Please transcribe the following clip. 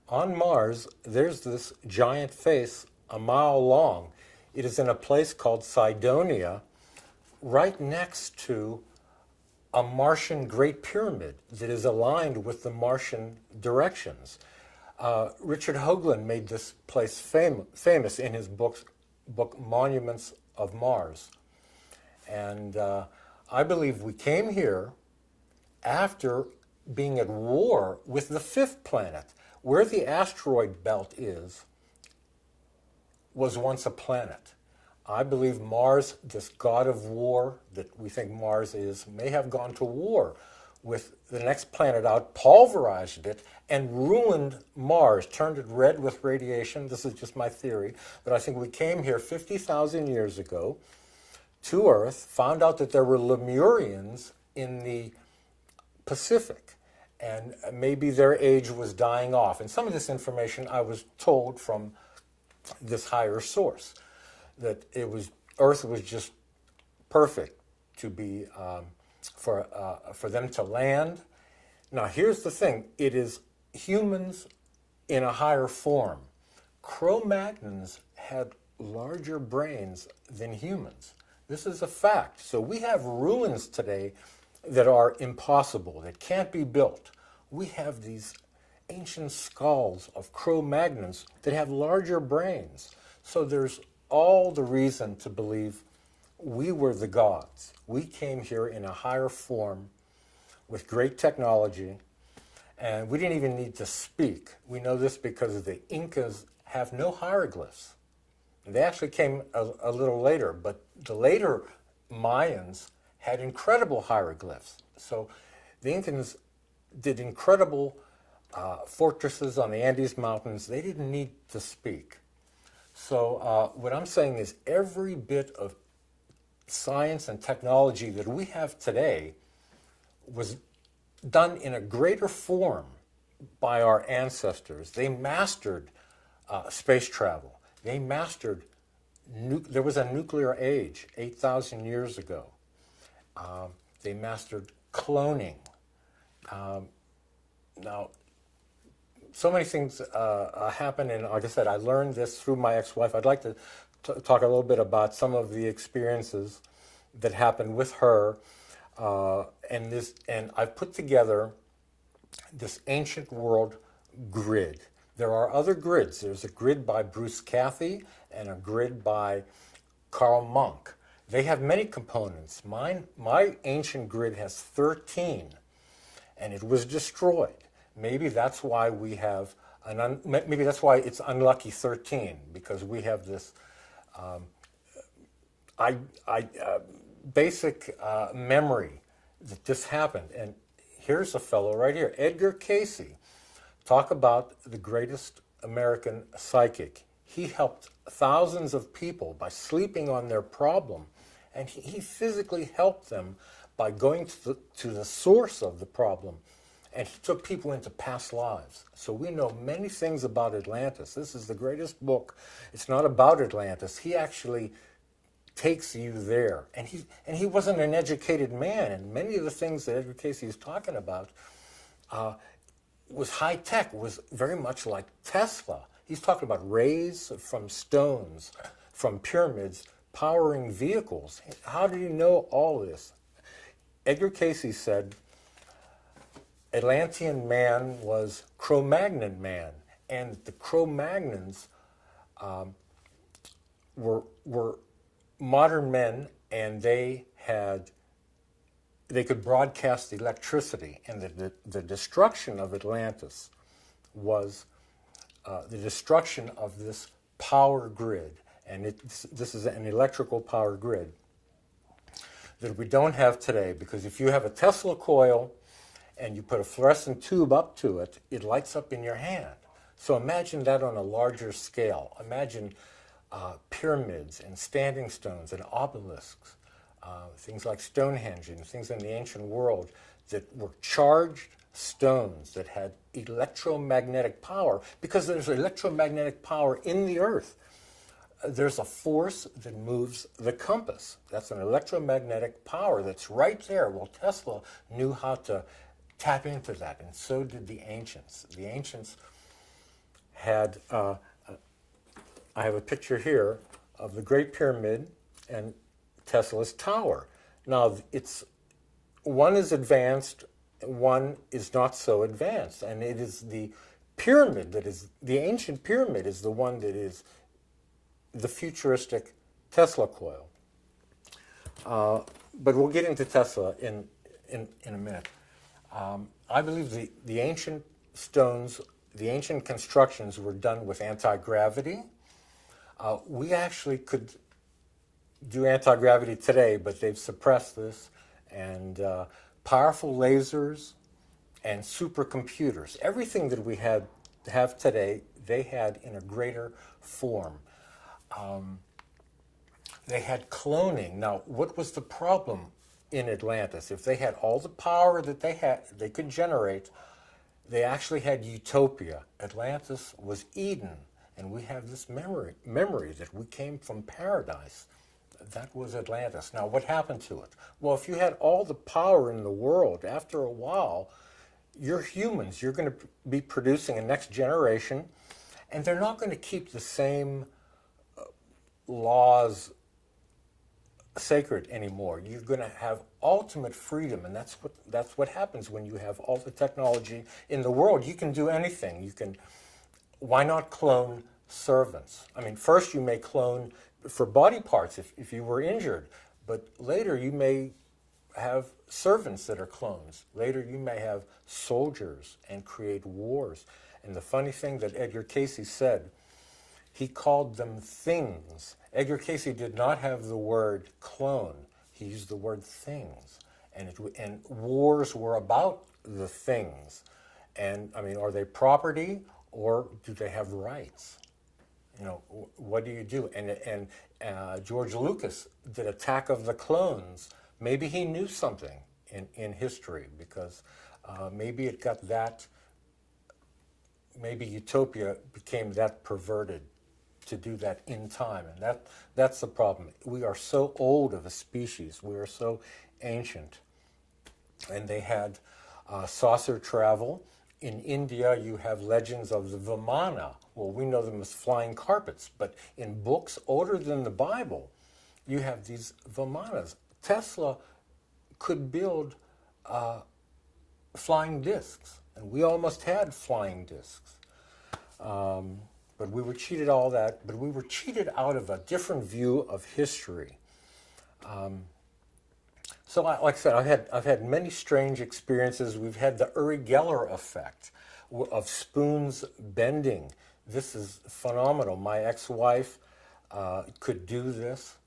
On Mars, there's this giant face a mile long. It is in a place called Cydonia, right next to a Martian Great Pyramid that is aligned with the Martian directions. Richard Hoagland made this place famous in his book Monuments of Mars. And I believe we came here after being at war with the fifth planet. Where the asteroid belt is was once a planet. I believe Mars, this god of war that we think Mars is, may have gone to war with the next planet out, pulverized it, and ruined Mars, turned it red with radiation. This is just my theory, but I think we came here 50,000 years ago to Earth, found out that there were Lemurians in the Pacific, and maybe their age was dying off. And some of this information I was told from this higher source, that Earth was just perfect to be for them to land. Now here's the thing: it is humans in a higher form. Cro-Magnons had larger brains than humans. This is a fact. So we have ruins today that are impossible, that can't be built. We have these ancient skulls of Cro-Magnons that have larger brains. So there's all the reason to believe we were the gods. We came here in a higher form with great technology, and we didn't even need to speak. We know this because the Incas have no hieroglyphs. They actually came a little later, but the later Mayans had incredible hieroglyphs. So the Incans did incredible fortresses on the Andes Mountains. They didn't need to speak. So what I'm saying is every bit of science and technology that we have today was done in a greater form by our ancestors. They mastered space travel. They mastered, there was a nuclear age 8,000 years ago. They mastered cloning. Now, so many things happen, and like I said, I learned this through my ex-wife. I'd like to talk a little bit about some of the experiences that happened with her, and I've put together this ancient world grid. There are other grids. There's a grid by Bruce Cathy and a grid by Karl Monk. They have many components. My ancient grid has 13, and it was destroyed. Maybe that's why we have maybe that's why it's unlucky 13, because we have this basic memory that this happened. And here's a fellow right here, Edgar Cayce. Talk about the greatest American psychic. He helped thousands of people by sleeping on their problem, and he physically helped them by going to the source of the problem. And he took people into past lives. So we know many things about Atlantis. This is the greatest book. It's not about Atlantis. He actually takes you there. And he wasn't an educated man. And many of the things that Edgar Cayce is talking about was high tech, was very much like Tesla. He's talking about rays from stones, from pyramids, powering vehicles. How did he know all this? Edgar Cayce said, Atlantean man was Cro-Magnon man, and the Cro-Magnons were modern men, and they could broadcast electricity, and the destruction of Atlantis was the destruction of this power grid, and this is an electrical power grid that we don't have today, because if you have a Tesla coil and you put a fluorescent tube up to it, it lights up in your hand. So imagine that on a larger scale. Imagine pyramids and standing stones and obelisks, things like Stonehenge and things in the ancient world that were charged stones that had electromagnetic power, because there's electromagnetic power in the earth. There's a force that moves the compass. That's an electromagnetic power that's right there. Well, Tesla knew how to tap into that, and so did the ancients. The ancients had, I have a picture here of the Great Pyramid and Tesla's tower. Now, one is advanced, one is not so advanced, and it is the pyramid that is, the ancient pyramid is the one that is the futuristic Tesla coil. But we'll get into Tesla in a minute. I believe the ancient stones, the ancient constructions were done with anti-gravity. We actually could do anti-gravity today, but they've suppressed this, and powerful lasers and supercomputers. Everything that we have today, they had in a greater form. They had cloning. Now, what was the problem in Atlantis? If they had all the power that they could generate, they actually had utopia. Atlantis was Eden, and we have this memory that we came from paradise. That was Atlantis. Now, what happened to it? Well, if you had all the power in the world, after a while, you're humans. You're going to be producing a next generation, and they're not going to keep the same laws sacred anymore. You're going to have ultimate freedom, and that's what happens when you have all the technology in the world. You can do anything. Why not clone servants? I mean, first you may clone for body parts if you were injured, but later you may have servants that are clones. Later you may have soldiers and create wars. And the funny thing that Edgar Cayce said, he called them things. Edgar Cayce did not have the word clone. He used the word things. And wars were about the things. And, I mean, are they property or do they have rights? You know, what do you do? And George Lucas did Attack of the Clones. Maybe he knew something in history, because maybe it got that, maybe utopia became that perverted to do that in time. And that's the problem. We are so old of a species. We are so ancient. And they had saucer travel. In India, you have legends of the Vimana. Well, we know them as flying carpets, but in books older than the Bible, you have these Vimanas. Tesla could build flying discs, and we almost had flying discs. But we were cheated all that, but we were cheated out of a different view of history. So, like I said, I've had many strange experiences. We've had the Uri Geller effect of spoons bending. This is phenomenal. My ex-wife could do this.